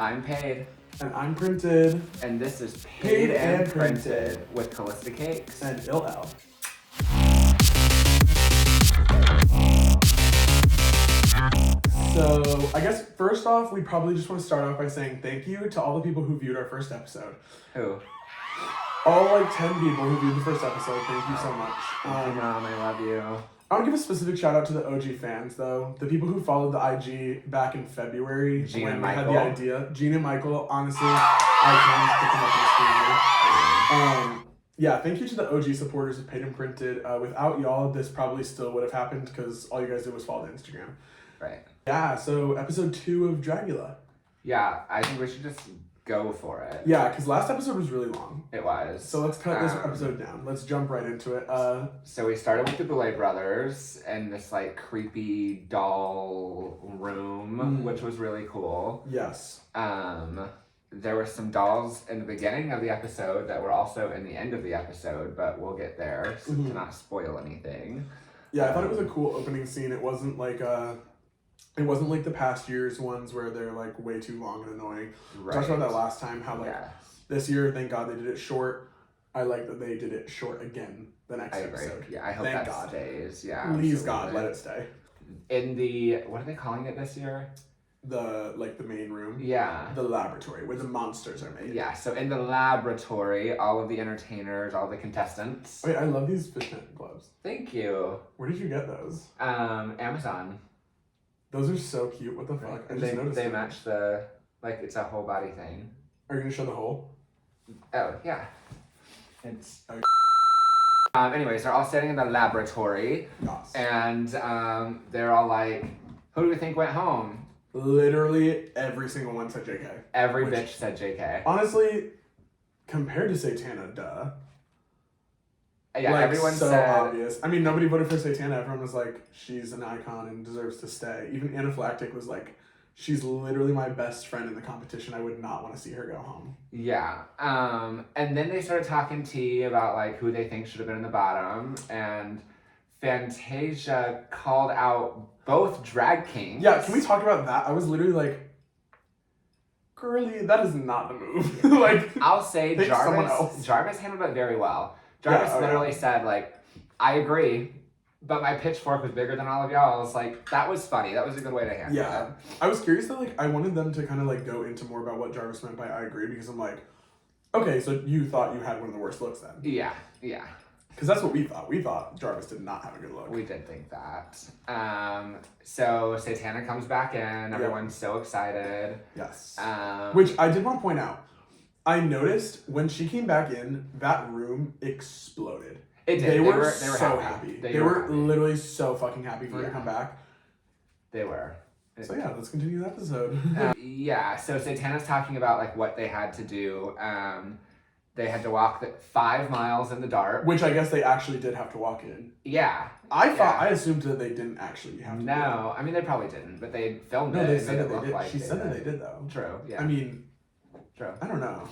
I'm Paid. And I'm Printed. And this is Paid and Printed with Kalysta Cakes. And Elle. So, I guess first off, we probably just want to start off by saying thank you to all the people who viewed our first episode. Who? All 10 people who viewed the first episode. Thank you so much. Thank you, Mom. I love you. I want to give a specific shout out to the OG fans, though. The people who followed the IG back in February when we had the idea. Gina and Michael, honestly, icons. Put them up on the screen. Yeah, thank you to the OG supporters of Paid and Printed. Without y'all, this probably still would have happened because all you guys did was follow the Instagram. Right. Yeah, so episode 2 of Dragula. Yeah, I think we should just go for it. Yeah, because last episode was really long. It was. So let's cut this episode down. Let's jump right into it. So we started with the Boulet brothers and this like creepy doll room, which was really cool. Yes. There were some dolls in the beginning of the episode that were also in the end of the episode, but we'll get there to not spoil anything. Yeah, I thought it was a cool opening scene. It wasn't like the past year's ones where they're like way too long and annoying. Right. We talked about that last time, how like this year, thank God they did it short. I like that they did it short again the next episode. Yeah, I hope thank that God. Stays. Yeah. Please God, let it stay. In the, what are they calling it this year? The main room. Yeah. The laboratory where the monsters are made. Yeah, so in the laboratory, all of the entertainers, all the contestants. Wait, I love these fishnet gloves. Thank you. Where did you get those? Amazon. Those are so cute. What the fuck? I just noticed they them. match the, like, it's a whole body thing. Are you gonna show the hole? Oh, yeah. It's... Okay. Anyways, they're all standing in the laboratory. Yes. And they're all like, who do we think went home? Literally every single one said JK. Every bitch said JK. Honestly, compared to Satana, duh. Yeah, like, everyone so said... obvious. I mean, nobody voted for Satana. Everyone was like, she's an icon and deserves to stay. Even Anaphylactic was like, she's literally my best friend in the competition. I would not want to see her go home. Yeah. And then they started talking tea about like who they think should have been in the bottom, and Fantasia called out both drag kings. Yeah, can we talk about that? I was literally like, girly, that is not the move. Like, I'll say Jarvis handled it very well. Jarvis literally said like, I agree, but my pitchfork was bigger than all of y'all's. Like, that was funny. That was a good way to handle it. Yeah. I was curious that, like, I wanted them to kind of, like, go into more about what Jarvis meant by I agree, because I'm like, okay, so you thought you had one of the worst looks then. Yeah, yeah. Because that's what we thought. We thought Jarvis did not have a good look. We did think that. So Satana comes back in. Everyone's so excited. Yes. Which I did want to point out. I noticed when she came back in, that room exploded. It did. They were so happy. They were happy. Literally so fucking happy for her to come back. They were. So yeah, let's continue the episode. Yeah, so Satana's talking about like what they had to do. They had to walk 5 miles in the dark. Which I guess they actually did have to walk in. Yeah. I assumed that they didn't actually have to. No, I mean they probably didn't, but they filmed it. No, they and said made that it they did. like She said that they did though. True. Yeah. I mean, true. I don't know.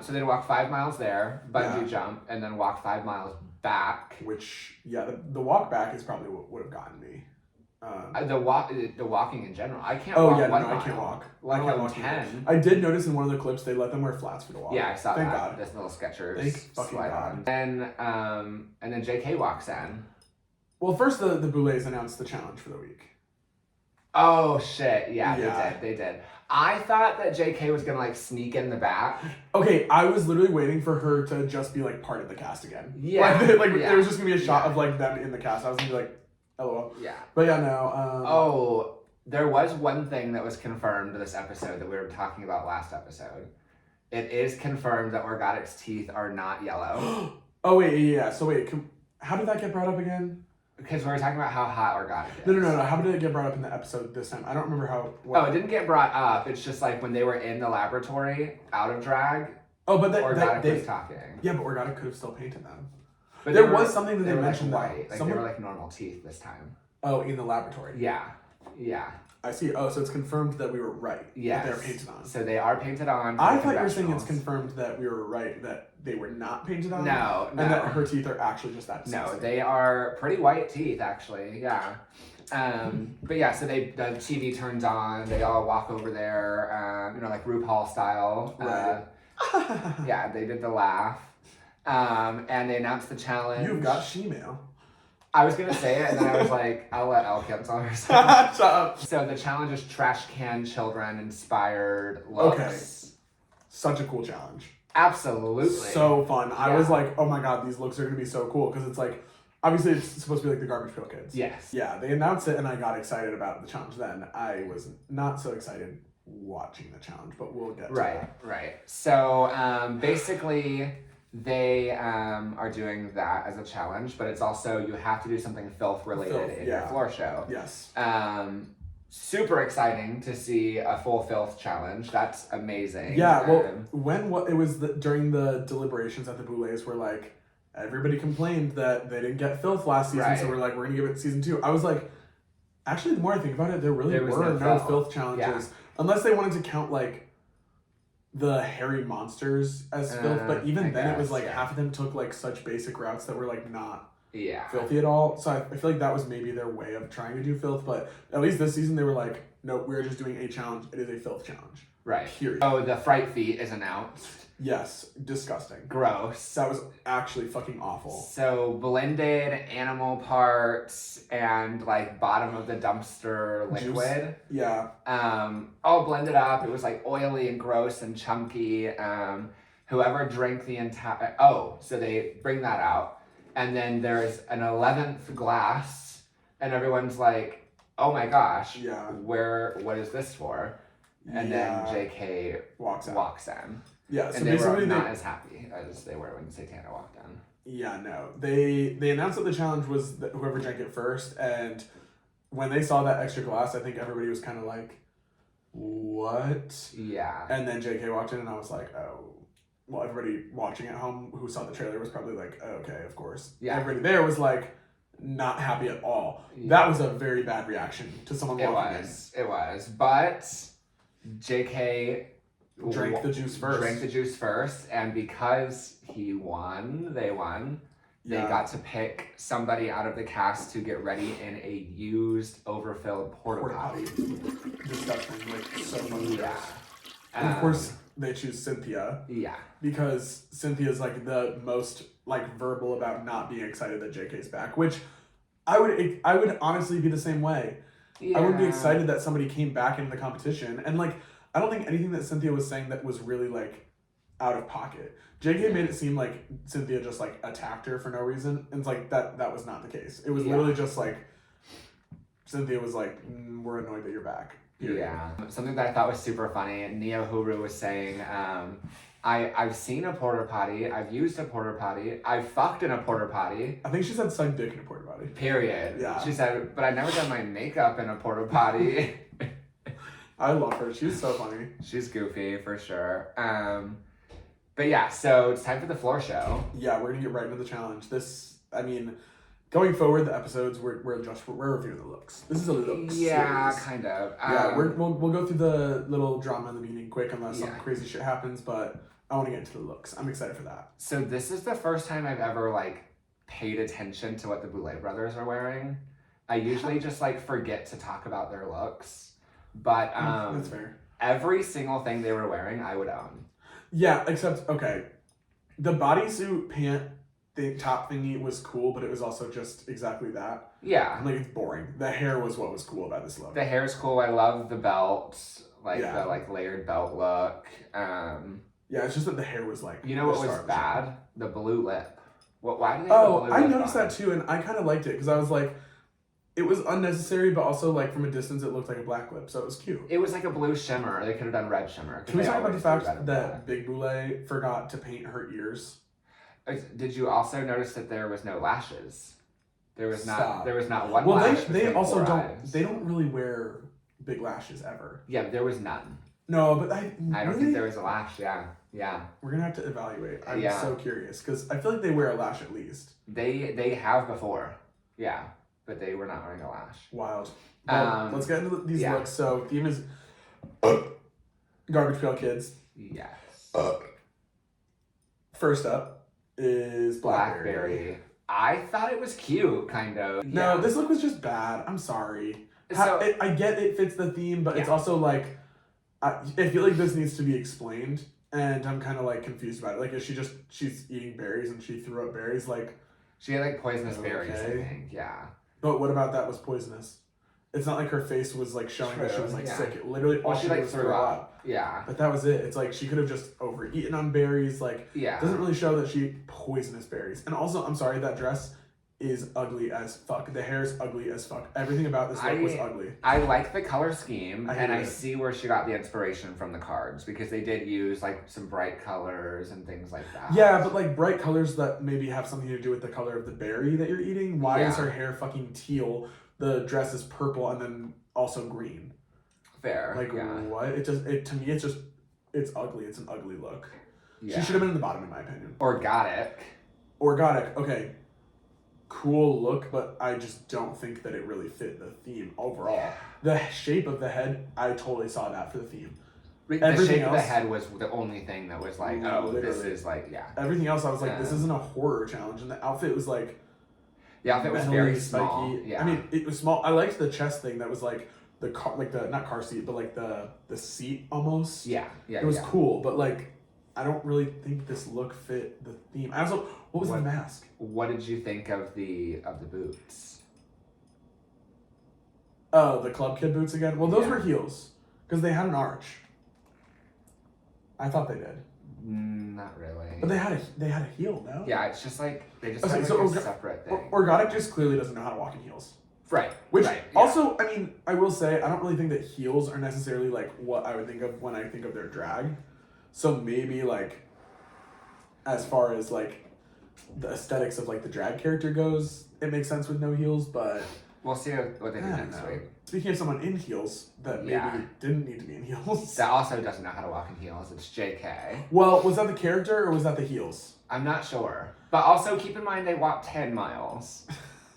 So they walk 5 miles there, bungee jump, and then walk 5 miles back. Which the walk back is probably what would have gotten me. The walking in general. I can't walk. I can't walk. Like I can't I'm walk 10. I did notice in one of the clips they let them wear flats for the walk. Yeah, I saw Thank that. God. This little Skechers. Thank fucking slide God. on. And then JK walks in. Well, first the Boulets announced the challenge for the week. Oh shit! Yeah, they did. I thought that JK was gonna like sneak in the back. Okay, I was literally waiting for her to just be like part of the cast again. Yeah, there was just gonna be a shot of like them in the cast. I was gonna be like, LOL. Yeah. But yeah, no. Oh, there was one thing that was confirmed this episode that we were talking about last episode. It is confirmed that Organic's teeth are not yellow. Oh wait, yeah. So wait, how did that get brought up again? Because we were talking about how hot Organic is. No. How did it get brought up in the episode this time? I don't remember how. Oh, it didn't get brought up. It's just like when they were in the laboratory, out of drag. Oh, but Organic was talking. Yeah, but Organic could have still painted them. But there was something that they mentioned like white. Like they were like normal teeth this time. Oh, in the laboratory. Yeah. I see. Oh, so it's confirmed that we were right. Yes. That they're painted on. So they are painted on. I thought you were saying it's confirmed that we were right, that they were not painted on. No. And that her teeth are actually just that. No, they are pretty white teeth, actually. Yeah. But yeah, so the TV turns on. They all walk over there, like RuPaul style. Right. Yeah, they did the laugh. And they announced the challenge. You've got she-mail. I was gonna say it, and then I was like, I'll let Elle cancel herself. Shut up. So the challenge is trash can children inspired looks. Okay. Such a cool challenge. Absolutely. So fun. Yeah. I was like, oh my god, these looks are gonna be so cool, because it's like, obviously it's supposed to be like the Garbage Pail Kids. Yes. Yeah, they announced it and I got excited about the challenge then. I was not so excited watching the challenge, but we'll get to that. Right. So basically they are doing that as a challenge, but it's also you have to do something filth related in your floor show. Yes. Super exciting to see a full filth challenge. That's amazing. Yeah, well, it was during the deliberations at the Boulets where like everybody complained that they didn't get filth last season, so we're like, we're gonna give it season 2. I was like, actually, the more I think about it, there were no filth challenges, unless they wanted to count like the hairy monsters as filth. But even then, it was like half of them took like such basic routes that were like not filthy at all. So I feel like that was maybe their way of trying to do filth. But at least this season, they were like, nope, we're just doing a challenge. It is a filth challenge. Right. Period. Oh, the fright feet is announced. Yes, disgusting. Gross. That was actually fucking awful. So blended animal parts and like bottom of the dumpster liquid. Juice. Yeah. All blended up. It was like oily and gross and chunky. Whoever drank the entire so they bring that out. And then there's an 11th glass and everyone's like, oh my gosh. Yeah. What is this for? And then JK walks in. Yeah, so and they were not as happy as they were when Satana walked in. Yeah, no. They announced that the challenge was that whoever drank it first, and when they saw that extra glass, I think everybody was kind of like, what? Yeah. And then JK walked in, and I was like, oh. Well, everybody watching at home who saw the trailer was probably like, oh, okay, of course. Yeah. Everybody there was like, not happy at all. Yeah. That was a very bad reaction to someone walking in. It was. But JK drank the juice first, and because they won. They got to pick somebody out of the cast to get ready in a used, overfilled porta potty. Disgusting, like so much. Yeah. And of course, they choose Cynthia. Yeah. Because Cynthia's like the most like verbal about not being excited that JK's back, which I would honestly be the same way. Yeah. I would be excited that somebody came back into the competition, and like I don't think anything that Cynthia was saying that was really like out of pocket. JK made it seem like Cynthia just like attacked her for no reason, and it's like that was not the case. It was literally just like Cynthia was like, we're annoyed that you're back. Period. Yeah. Something that I thought was super funny, Neo Huru was saying, I've seen a porta potty, I've used a porta potty, I've fucked in a porta potty. I think she said suck dick in a porta potty. Period. Yeah. She said, but I've never done my makeup in a porta potty. I love her. She's so funny. She's goofy for sure. But yeah, so it's time for the floor show. Yeah, we're gonna get right into the challenge. Going forward, the episodes we're reviewing the looks. This is a looks. Yeah, series. kind of. We'll go through the little drama in the beginning quick unless some crazy shit happens. But I want to get into the looks. I'm excited for that. So this is the first time I've ever like paid attention to what the Boulet brothers are wearing. I usually just like forget to talk about their looks, but that's fair. Every single thing they were wearing, I would own. Yeah, except the bodysuit pant. The top thingy was cool, but it was also just exactly that. Yeah. Like, it's boring. The hair was what was cool about this look. The hair's cool. I love the belt. The like layered belt look. Yeah, it's just that the hair was like... You know what was bad? The blue lip. Why did they have the blue lip I noticed that too, and I kind of liked it, because I was like... It was unnecessary, but also, like, from a distance, it looked like a black lip, so it was cute. It was like a blue shimmer. They could have done red shimmer. Can we talk about the fact that Big Boulet forgot to paint her ears? Did you also notice that there was no lashes? There was not one lash. They also don't really wear big lashes ever. Yeah, there was none. No, but I don't think there was a lash. Yeah. We're gonna have to evaluate. I'm so curious because I feel like they wear a lash at least. They have before. Yeah, but they were not wearing a lash. Wild. Well, let's get into these looks. So theme is Garbage Pail Kids. Yes. First up is Blackberry. I thought it was cute, kind of. No, this look was just bad. I'm sorry. So I get it fits the theme, but it's also like, I feel like this needs to be explained, and I'm kind of like confused about it. Like, is she's eating berries and she threw up berries? Like, she had like poisonous berries, I okay. think. Yeah. But what about that was poisonous? It's not like her face was like showing that she was like sick. It literally all she like was threw up. Yeah. But that was it. It's like she could have just overeaten on berries. Like, doesn't really show that she ate poisonous berries. And also, I'm sorry, that dress is ugly as fuck. The hair is ugly as fuck. Everything about this look was ugly. I like the color scheme, and I see where she got the inspiration from the cards, because they did use like some bright colors and things like that. Yeah, but like bright colors that maybe have something to do with the color of the berry that you're eating. Why is her hair fucking teal? The dress is purple and then also green. Fair. Like, what? To me, it's ugly. It's an ugly look. Yeah. She should have been in the bottom, in my opinion. Organic, okay. Cool look, but I just don't think that it really fit the theme overall. Yeah. The shape of the head, I totally saw that for the theme. The shape of the head was the only thing that was like, this is like, Everything else, I was like, this isn't a horror challenge, and the outfit was like, the outfit was very small. Spiky. Yeah. I mean, it was small. I liked the chest thing that was like the car, like the not car seat, but like the seat almost. Yeah. It was cool, but like, I don't really think this look fit the theme. I also, what was the mask? What did you think of the boots? Oh, the Club Kid boots again? Well, those were heels, because they had an arch. I thought they did. Not really. But they had a heel, no? Yeah, it's just like, they just have like a separate thing. Organic just clearly doesn't know how to walk in heels. Right. Which also, I mean, I will say, I don't really think that heels are necessarily like what I would think of when I think of their drag. So maybe like, as far as like the aesthetics of like the drag character goes, it makes sense with no heels, but we'll see what they do next week. Speaking of someone in heels that maybe didn't need to be in heels. That also doesn't know how to walk in heels. It's JK. Well, was that the character or was that the heels? I'm not sure. But also keep in mind they walked 10 miles.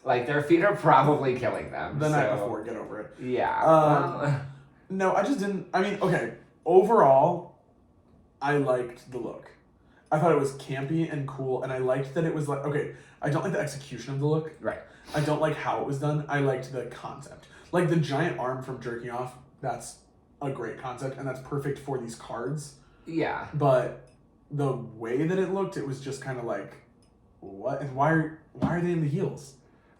Like, their feet are probably killing them. The night before, get over it. Yeah. No, I just didn't. I mean, okay. Overall, I liked the look. I thought it was campy and cool, and I liked that it was like, okay, I don't like the execution of the look. Right. I don't like how it was done. I liked the concept. Like the giant arm from Jerking Off, that's a great concept, and that's perfect for these cards. Yeah. But the way that it looked, it was just kind of like, what? And why are they in the heels?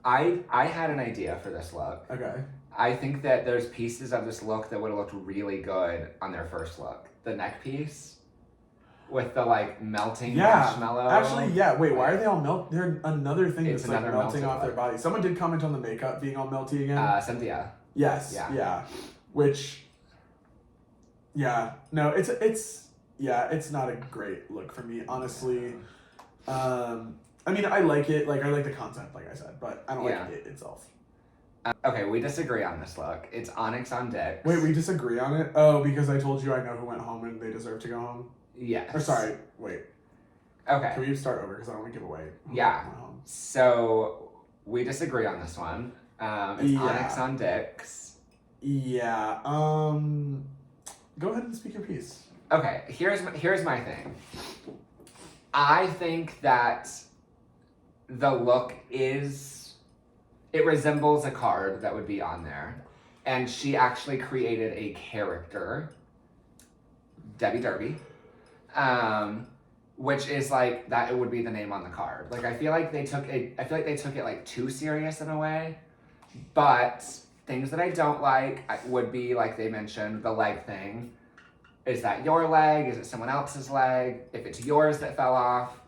I had an idea for this look. Okay. I think that there's pieces of this look that would have looked really good on their first look. The neck piece with the like melting marshmallow. Actually, wait, why are they all melt? They're another thing that's like melting off their body. Someone did comment on the makeup being all melty again. Cynthia. Yes. Yeah. Which, no, it's not a great look for me, honestly. I mean, I like it. Like, I like the concept, like I said, but I don't like it itself. Okay, we disagree on this look. It's Onyx on Dicks. Wait, we disagree on it? Oh, because I told you I know who went home and they deserve to go home? Yes. Or sorry, wait. Okay. Can we start over? Because I don't want to give away who went home. So, we disagree on this one. It's Onyx on Dicks. Yeah. Go ahead and speak your piece. Okay, here's my thing. I think that the look it resembles a card that would be on there. And she actually created a character, Debbie Derby, which is like, that it would be the name on the card. Like, I feel like they took it like too serious in a way. But things that I don't like would be, like they mentioned, the leg thing. Is that your leg? Is it someone else's leg? If it's yours that fell off,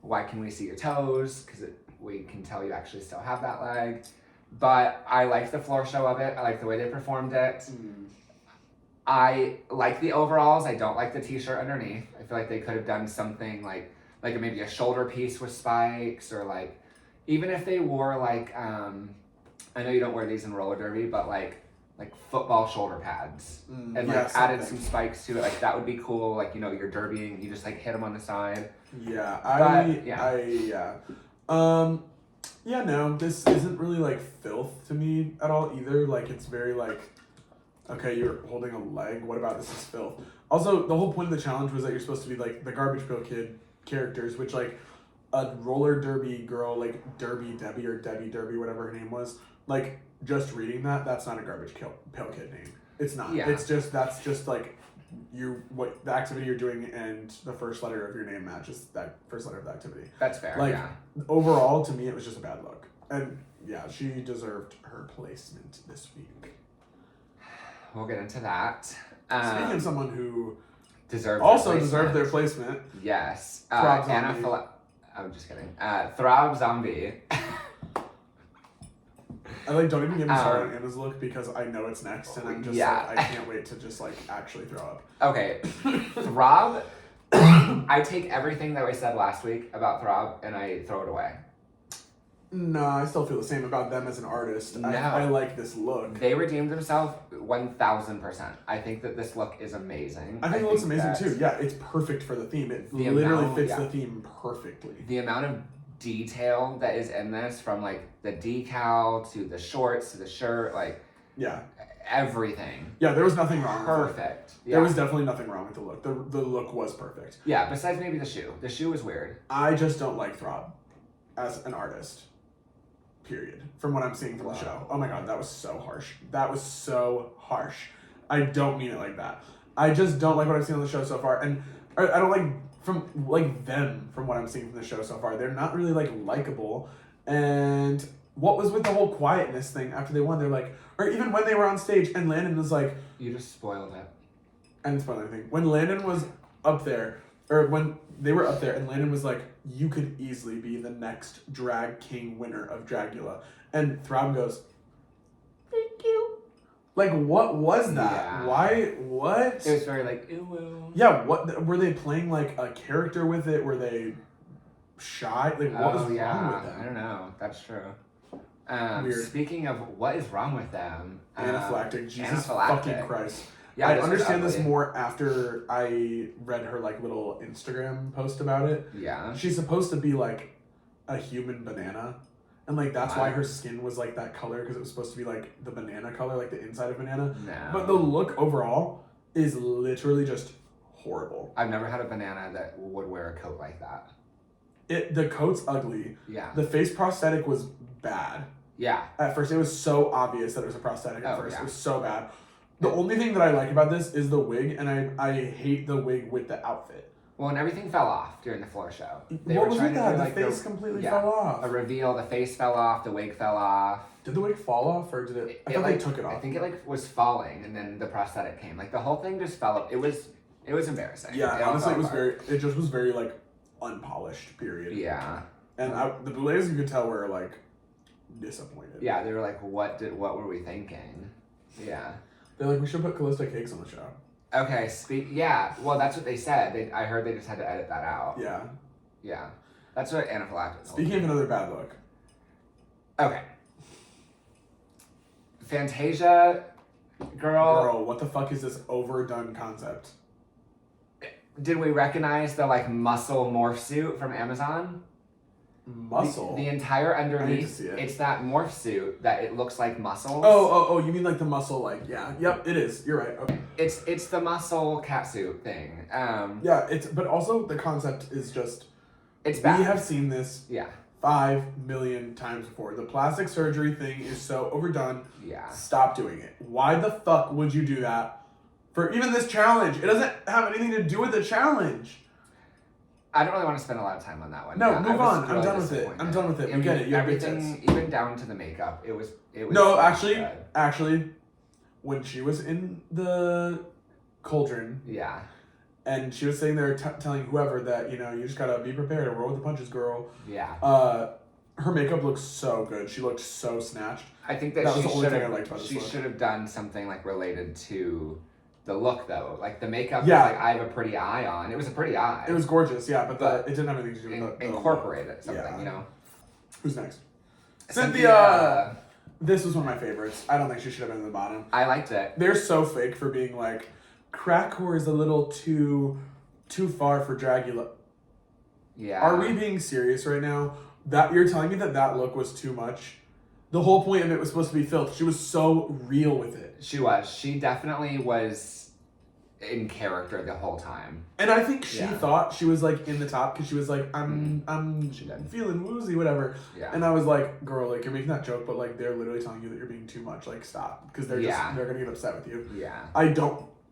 why can we see your toes? Because we can tell you actually still have that leg. But I liked the floor show of it. I like the way they performed it. I like the overalls. I don't like the t-shirt underneath. I feel like they could have done something like maybe a shoulder piece with spikes, or like, even if they wore like, I know you don't wear these in roller derby, but like football shoulder pads, and added some spikes to it. Like, that would be cool. Like, you're derbying, you just like hit them on the side. No, this isn't really like filth to me at all either. Like, it's very like, okay, you're holding a leg. What about this is filth? Also, the whole point of the challenge was that you're supposed to be like the Garbage Pail Kid characters, which like a roller derby girl, like Derby Debbie or Debbie Derby, whatever her name was, like, just reading that's not a Garbage Pail Kid name. It's not. Yeah. It's just, that's just, like, what the activity you're doing and the first letter of your name matches that first letter of the activity. That's fair, like, yeah. Overall, to me, it was just a bad look. And, yeah, she deserved her placement this week. We'll get into that. Speaking of someone who deserved their placement. Yes. Throb Zombie. I'm just kidding. Throb Zombie. I don't even get me started on Anna's look because I know it's next and I'm just I can't wait to just actually throw up. Okay. Throb, I take everything that we said last week about Throb and I throw it away. No, I still feel the same about them as an artist. No. I like this look. They redeemed themselves 1,000%. I think that this look is amazing. I think it looks amazing too. Yeah, it's perfect for the theme. It literally fits the theme perfectly. The amount of detail that is in this, from the decal to the shorts to the shirt, everything. Yeah, there was nothing wrong. Perfect. Yeah. There was definitely nothing wrong with the look. The look was perfect. Yeah, besides maybe the shoe. The shoe was weird. I just don't like Throb as an artist. Period. From what I'm seeing from the show. Oh my god, that was so harsh. That was so harsh. I don't mean it like that. I just don't like what I've seen on the show so far, and I don't like them from what I'm seeing from the show so far. They're not really likable. And what was with the whole quietness thing after they won? They're or even when they were on stage and Landon was you just spoiled it. I didn't spoil anything. When Landon was up there, or when they were up there and Landon was you could easily be the next drag king winner of Dragula. And Throb goes, thank you. What was that? Yeah. Why? What? It was very ooh. Yeah, what? Were they playing a character with it? Were they shy? What was wrong with them? I don't know. That's true. Weird. Speaking of what is wrong with them. Anaphylactic. Jesus fucking Christ. Yeah, I understand this more after I read her little Instagram post about it. Yeah. She's supposed to be a human banana. And that's why her skin was that color, because it was supposed to be the banana color, the inside of banana. No. But the look overall is literally just horrible. I've never had a banana that would wear a coat like that. The coat's ugly. Yeah. The face prosthetic was bad. Yeah. At first, it was so obvious that it was a prosthetic at first. Yeah. It was so bad. The only thing that I like about this is the wig, and I hate the wig with the outfit. Well, and everything fell off during the floor show. What was with that? The face completely fell off. A reveal, the face fell off, the wig fell off. Did the wig fall off, or did it? I thought they took it off. I think it was falling, and then the prosthetic came. The whole thing just fell up. It was embarrassing. Yeah, honestly, it just was very unpolished. Period. Yeah. And the Boulets, you could tell, were disappointed. Yeah, they were what were we thinking? Yeah. They're we should put Kalysta cakes on the show. Okay, well, that's what they said. I heard they just had to edit that out. Yeah. Yeah. That's what Anaphylactic. Speaking of another bad look. Okay. Fantasia, girl. What the fuck is this overdone concept? Did we recognize the muscle morph suit from Amazon? Muscle? The entire underneath. I need to see it. It's that morph suit that it looks like muscles. Oh, you mean the muscle, yeah. Yep, it is. You're right. Okay. It's the muscle catsuit thing. Yeah, but also the concept is just... It's bad. We have seen this 5 million times before. The plastic surgery thing is so overdone. Yeah. Stop doing it. Why the fuck would you do that for even this challenge? It doesn't have anything to do with the challenge. I don't really want to spend a lot of time on that one. No, move on. I'm done with it. I'm done with it. We get it. You have everything, even down to the makeup. It was. No, actually, when she was in the cauldron. Yeah. And she was sitting there telling whoever that, you just gotta be prepared to roll with the punches, girl. Yeah. Her makeup looks so good. She looked so snatched. I think that was the only thing I liked about this look. She should have done something related to the look, though. The makeup was I have a pretty eye on. It was a pretty eye. It was gorgeous, yeah, but it didn't have anything to do with incorporate it, something, Who's next? Cynthia! This was one of my favorites. I don't think she should have been in the bottom. I liked it. They're so fake for being crackcore is a little too far for Dragula. Yeah. Are we being serious right now? That you're telling me that look was too much? The whole point of it was supposed to be filth. She was so real with it. She was. She definitely was in character the whole time. And I think she thought she was like in the top because she was like, I'm She did. feeling woozy, whatever. Yeah. And I was like, girl, like you're making that joke, but like they're literally telling you that you're being too much. Like stop, because they're gonna get upset with you. Yeah.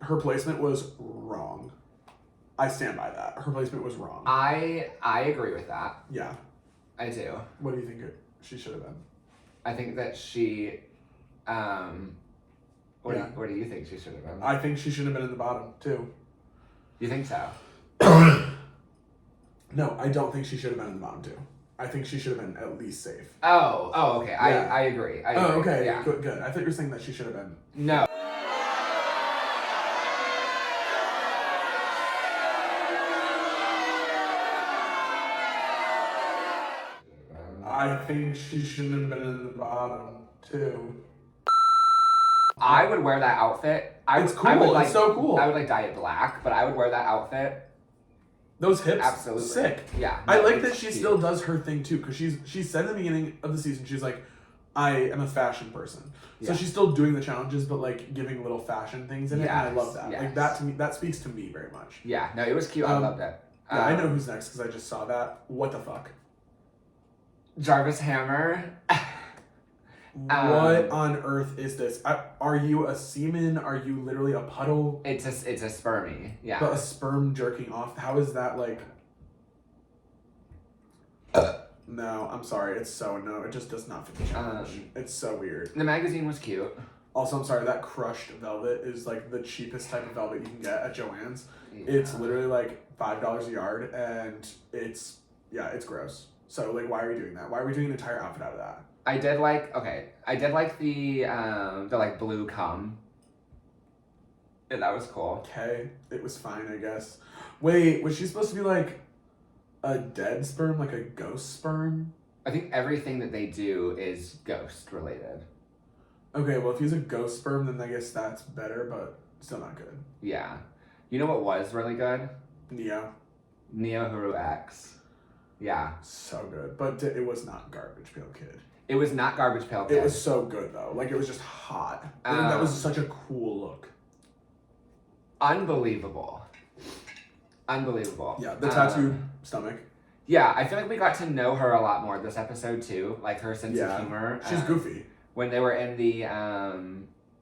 Her placement was wrong. I stand by that. Her placement was wrong. I agree with that. Yeah. I do. What do you think she should have been? I think that she, what do you think she should have been? I think she should have been in the bottom too. You think so? No, I don't think she should have been in the bottom too. I think she should have been at least safe. Oh, okay. Yeah. I agree. Oh, okay. Yeah. Good. I thought you were saying that she should have been. No. I think she shouldn't have been in the bottom too. I would wear that outfit. It's cool. I would, it's so cool. I would like dye it black, but I would wear that outfit. Those hips, Absolutely sick. Yeah. I like that she still does her thing too, because she said in the beginning of the season, she's like, I am a fashion person. So she's still doing the challenges, but like giving little fashion things in it, and I love that. Yes. Like that to me, that speaks to me very much. Yeah, no, it was cute. I loved it. Yeah, I know who's next because I just saw that. What the fuck? Jarvis Hammer. What on earth is this? Are you a semen? Are you literally a puddle? It's a spermie. Yeah. But a sperm jerking off? How is that like? No, I'm sorry. It just does not fit the challenge. It's so weird. The magazine was cute. Also, I'm sorry. That crushed velvet is like the cheapest type of velvet you can get at Joann's. Yeah. It's literally like $5 a yard, and it's gross. So like, why are we doing that? Why are we doing an entire outfit out of that? I did like the like blue cum. Yeah, that was cool. Okay, it was fine, I guess. Wait, was she supposed to be like a dead sperm, like a ghost sperm? I think everything that they do is ghost related. Okay, well if he's a ghost sperm, then I guess that's better, but still not good. Yeah. You know what was really good? Neo. Huru X. Yeah. So good. But it was not Garbage Pail Kid. It was not Garbage Pail Kid. It was so good though. Like it was just hot. I think that was such a cool look. Unbelievable. Yeah, the tattooed stomach. Yeah, I feel like we got to know her a lot more this episode too. Like her sense of humor. She's goofy. When they were in the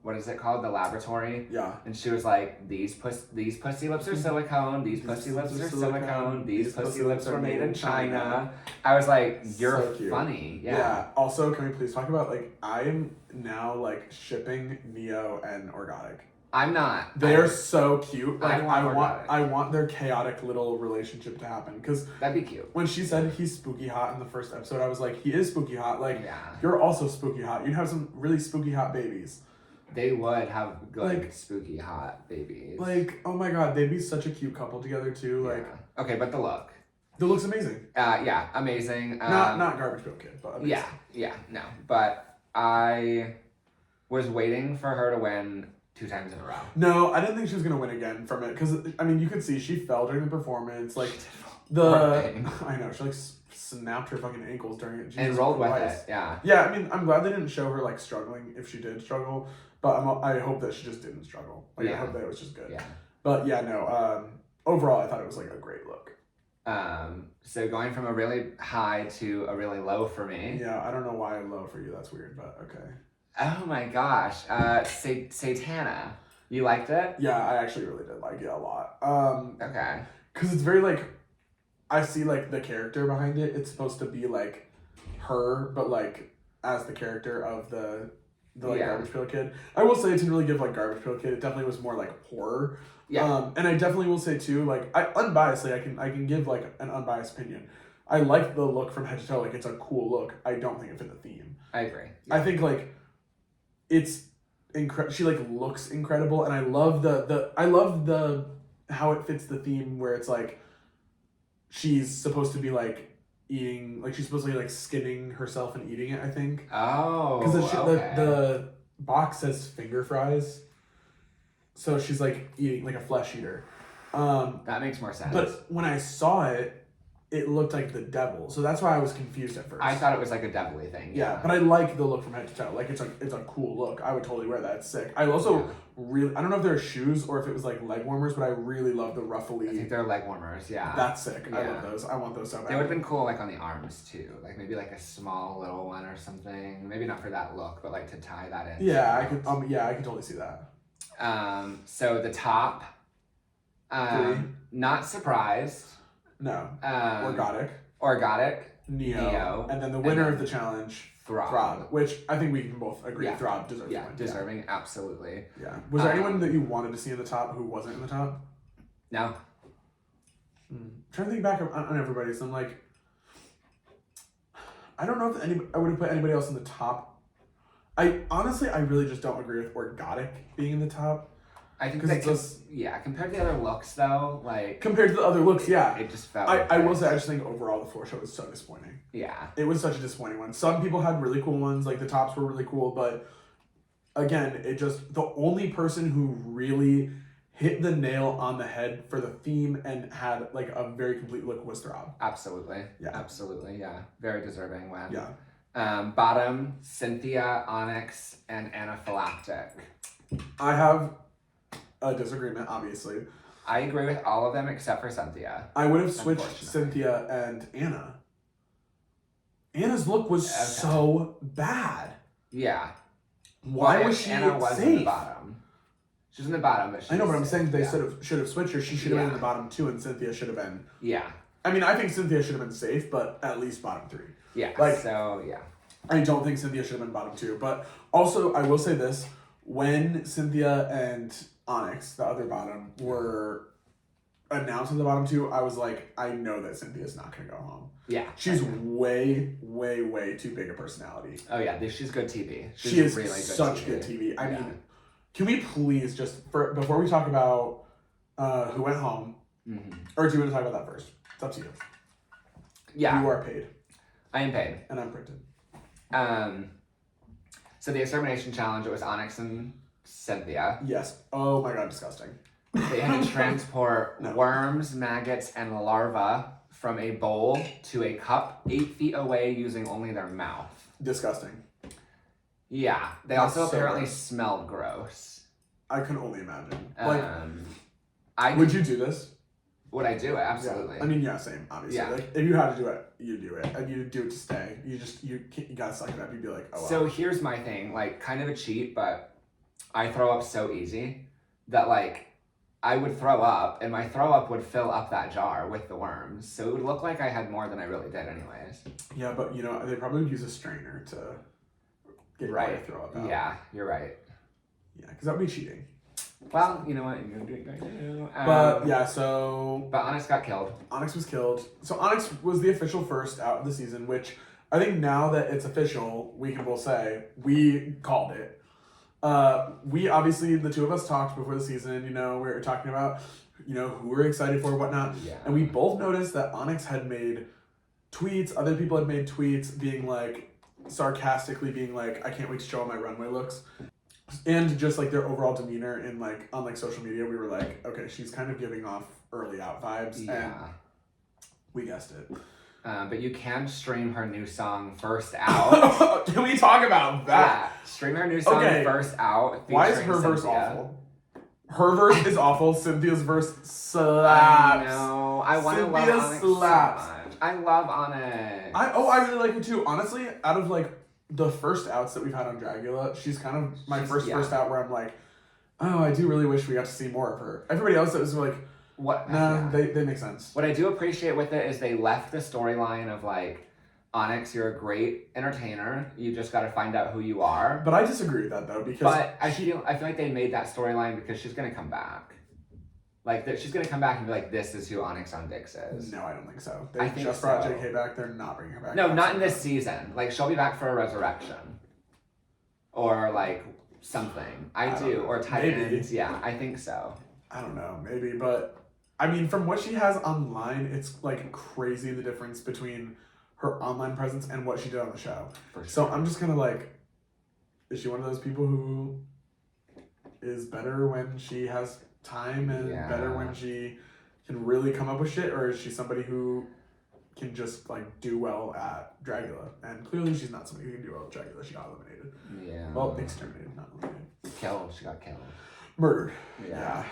what is it called? The laboratory. Yeah. And she was like, these pussy lips are silicone, these pussy lips are silicone, these pussy lips were made in China. I was like, you're so funny. Yeah. Also, can we please talk about like I am now like shipping Neo and Orgotic. I'm not. They're so cute. Like I want their chaotic little relationship to happen because that'd be cute. When she said he's spooky hot in the first episode, I was like, he is spooky hot. Like you're also spooky hot. You'd have some really spooky hot babies. They would have good spooky hot babies. Like oh my god, they'd be such a cute couple together too. Like okay, but the look. The look's amazing. Yeah, amazing. Not Garbage Pail Kid, but amazing. No. But I was waiting for her to win 2 times in a row. No, I didn't think she was gonna win again from it because I mean you could see she fell during the performance. Like I know she like snapped her fucking ankles during it. Jesus and rolled Christ. with it. Yeah. Yeah, I mean I'm glad they didn't show her like struggling if she did struggle, but I hope that she just didn't struggle. Like I hope that it was just good. Yeah. But yeah, no. Overall, I thought it was like a great look. So going from a really high to a really low for me. Yeah, I don't know why low for you. That's weird, but okay. Oh my gosh. Satana. You liked it? Yeah, I actually really did like it a lot. Okay. Because it's very like, I see like the character behind it. It's supposed to be like her, but like as the character of the Garbage Pail Kid. I will say it didn't really give like Garbage Pail Kid. It definitely was more like horror. Yeah. And I definitely will say too, like unbiasedly, I can give like an unbiased opinion. I like the look from head to toe. Like it's a cool look. I don't think it fit the theme. I agree. Yeah. I think like it's she like looks incredible, and I love the how it fits the theme where it's like she's supposed to be like eating, like she's supposed to be like skinning herself and eating it. I think. Oh. Because the box says finger fries, so she's like eating like a flesh eater. That makes more sense. But when I saw it, it looked like the devil. So that's why I was confused at first. I thought it was like a devilly thing. Yeah, but I like the look from head to toe. Like, it's a cool look. I would totally wear that. It's sick. I also really, I don't know if they're shoes or if it was like leg warmers, but I really love the ruffly. I think they're leg warmers, yeah. That's sick. Yeah. I love those. I want those so bad. They would have been cool like on the arms too. Like maybe like a small little one or something. Maybe not for that look, but like to tie that in. Yeah, I could totally see that. So the top, not surprised. No. Orgotic. Neo. And then the winner of the challenge, Throb. Which I think we can both agree Throb deserves to win. Deserving, absolutely. Yeah. Was there anyone that you wanted to see in the top who wasn't in the top? No. I'm trying to think back on everybody. So I'm like, I don't know if I would have put anybody else in the top. I really just don't agree with Orgotic being in the top. I think that compared to the other looks though, like compared to the other looks, it just felt. I will say I just think overall the floor show was so disappointing. Yeah, it was such a disappointing one. Some people had really cool ones, like the tops were really cool, but again, the only person who really hit the nail on the head for the theme and had like a very complete look was Throb. Absolutely, very deserving win. Yeah. Bottom, Cynthia, Onyx, and Anaphylactic. I have a disagreement, obviously. I agree with all of them except for Cynthia. I would have switched Cynthia and Anna. Anna's look was so bad. Yeah. Why was she Anna was safe? In the bottom. She's in the bottom, but I know, but I'm saying they should have switched her. She should have been in the bottom 2, and Cynthia should have been. Yeah. I mean, I think Cynthia should have been safe, but at least bottom 3. Yeah. I don't think Cynthia should have been bottom 2, but also I will say this: when Cynthia and Onyx, the other bottom, were announced in the bottom 2, I was like, I know that Cynthia's not gonna go home. Yeah. She's way, way, way too big a personality. Oh yeah, she's good TV. She is really such good TV. I mean, can we please just before we talk about who went home, or do you want to talk about that first? It's up to you. Yeah. You are paid. I am paid. And I'm printed. So the extermination challenge, it was Onyx and Cynthia. Yes. Oh my god, disgusting. They had to transport worms, maggots, and larvae from a bowl to a cup 8 feet away using only their mouth. Disgusting. Yeah. They also apparently smelled gross. I can only imagine. Would you do this? Would I do it? Absolutely. Yeah. I mean, same, obviously. Yeah. Like, if you had to do it, you do it. And you do it to stay. You gotta suck it up. You'd be like, oh, wow. So here's my thing, like, kind of a cheat, but I throw up so easy that, like, I would throw up, and my throw up would fill up that jar with the worms. So it would look like I had more than I really did anyways. Yeah, but, they probably would use a strainer to get your throw up out. Yeah, you're right. Yeah, because that would be cheating. Well, you know what? You're doing right now. But Onyx got killed. Onyx was killed. So Onyx was the official first out of the season, which I think now that it's official, we can both say we called it. We obviously, the two of us talked before the season, we were talking about, who we're excited for, whatnot. Yeah. And we both noticed that Onyx had made tweets, other people had made tweets being like, sarcastically being like, I can't wait to show all my runway looks. And just like their overall demeanor in on social media, we were like, okay, she's kind of giving off early out vibes. Yeah. And we guessed it. But you can stream her new song First Out. Can we talk about that? Yeah. Stream her new song First Out. Why is her verse awful? Her verse is awful. Cynthia's verse slaps. I know. I want to love Onyx slaps. So much. I love Onyx. I really like her too. Honestly, out of the first outs that we've had on Dragula, she's kind of my first out where I'm like, oh, I do really wish we got to see more of her. Everybody else that was like, they make sense. What I do appreciate with it is they left the storyline of Onyx, you're a great entertainer. You just got to find out who you are. But I disagree with that though, because I feel like they made that storyline because she's gonna come back. She's gonna come back and be like, this is who Onyx on Dix is. No, I don't think so. They just brought JK back. They're not bringing her back. No, not in this season. She'll be back for a resurrection. Or something. Or Titans. Maybe. Yeah, I think so. I don't know, maybe, but I mean, from what she has online, it's crazy the difference between her online presence and what she did on the show. For sure. So I'm just kind of is she one of those people who is better when she has time and better when she can really come up with shit, or is she somebody who can just like do well at Dragula, and clearly she's not somebody who can do well at Dragula. She got eliminated. Yeah. Well, exterminated, not eliminated. Killed. She got killed. Murdered. Yeah.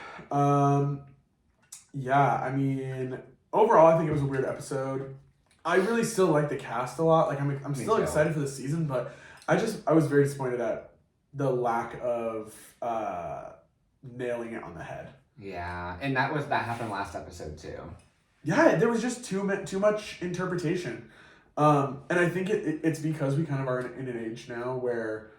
Yeah. I mean, overall, I think it was a weird episode. I really still like the cast a lot. Like I'm still excited for the season, but I was very disappointed at the lack of nailing it on the head. Yeah, and that happened last episode too. Yeah, there was just too much interpretation, and I think it's because we kind of are in an age now where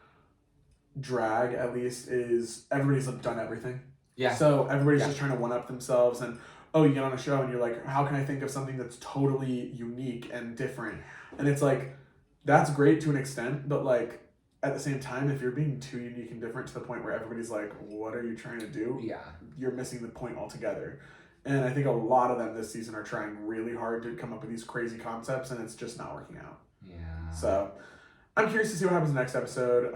drag at least is everybody's done everything. Yeah. So everybody's just trying to one up themselves, and you get on a show and you're like, how can I think of something that's totally unique and different? And it's like, that's great to an extent, but like at the same time, if you're being too unique and different to the point where everybody's like, what are you trying to do? Yeah. You're missing the point altogether. And I think a lot of them this season are trying really hard to come up with these crazy concepts, and it's just not working out. Yeah. So I'm curious to see what happens in the next episode.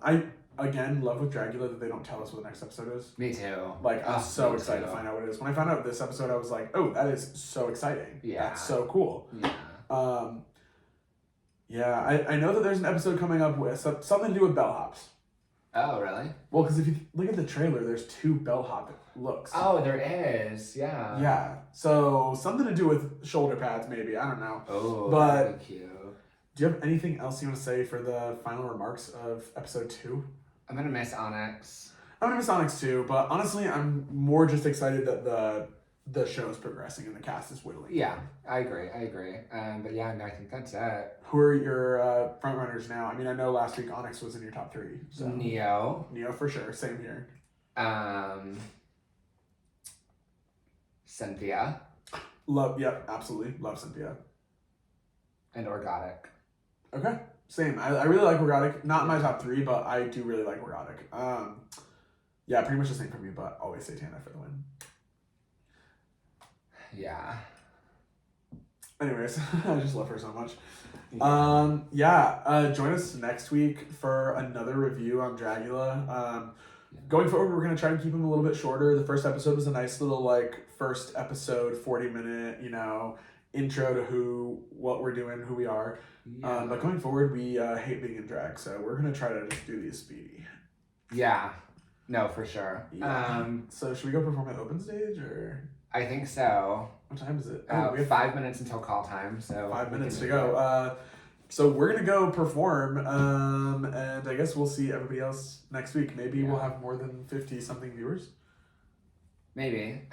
I, again, love with Dragula that they don't tell us what the next episode is. Me too. Like, I'm so excited to find out what it is. When I found out this episode, I was like, oh, that is so exciting. Yeah. That's so cool. Yeah. Yeah, I know that there's an episode coming up with something to do with bellhops. Oh, really? Well, because if you look at the trailer, there's 2 bellhop looks. Oh, there is. Yeah. Yeah. So something to do with shoulder pads, maybe. I don't know. Oh, but that'd be cute. Do you have anything else you want to say for the final remarks of episode 2? I'm gonna miss Onyx. I'm gonna miss Onyx too, but honestly, I'm more just excited that the show is progressing and the cast is whittling. Yeah, I agree. But yeah, no, I think that's it. Who are your front runners now? I mean, I know last week Onyx was in your top 3. So Neo for sure. Same here. Cynthia. Absolutely. Love Cynthia. And Orgotic. Okay. Same. I really like Orgotic. Not in my top 3, but I do really like Orgotic. Yeah, pretty much the same for me, but always Satana for the win. Yeah. Anyways, I just love her so much. Yeah. Join us next week for another review on Dragula. Going forward, we're going to try and keep them a little bit shorter. The first episode was a nice little, first episode, 40-minute, intro to what we're doing, who we are. Yeah. But going forward, we hate being in drag, so we're going to try to just do these speedy. Yeah. No, for sure. Yeah. So should we go perform at open stage, or? I think so. What time is it? We have 5 minutes until call time, so 5 minutes to go. So we're gonna go perform, and I guess we'll see everybody else next week. Maybe we'll have more than 50 something viewers. Maybe.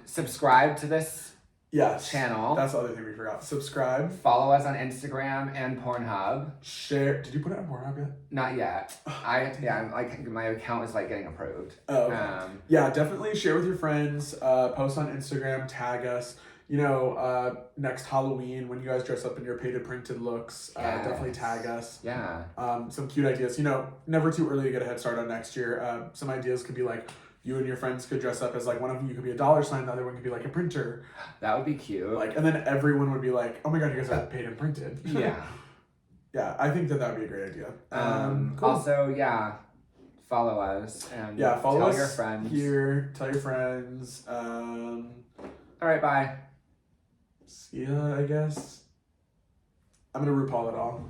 Subscribe to this channel. That's the other thing we forgot. Subscribe. Follow us on Instagram and Pornhub. Share. Did you put it on Pornhub yet? Not yet. My account is getting approved. Oh, okay. Definitely share with your friends. Post on Instagram. Tag us. Next Halloween when you guys dress up in your painted printed looks, definitely tag us. Yeah. Some cute ideas. Never too early to get a head start on next year. Some ideas could be you and your friends could dress up as one of them. You could be a $sign. The other one could be a printer. That would be cute. And then everyone would be like, "Oh my god, you guys are paid and printed." Yeah. Yeah, I think that would be a great idea. Cool. Also, follow us and follow tell us your friends. Here, tell your friends. All right, bye. See ya, I guess. I'm gonna RuPaul it all.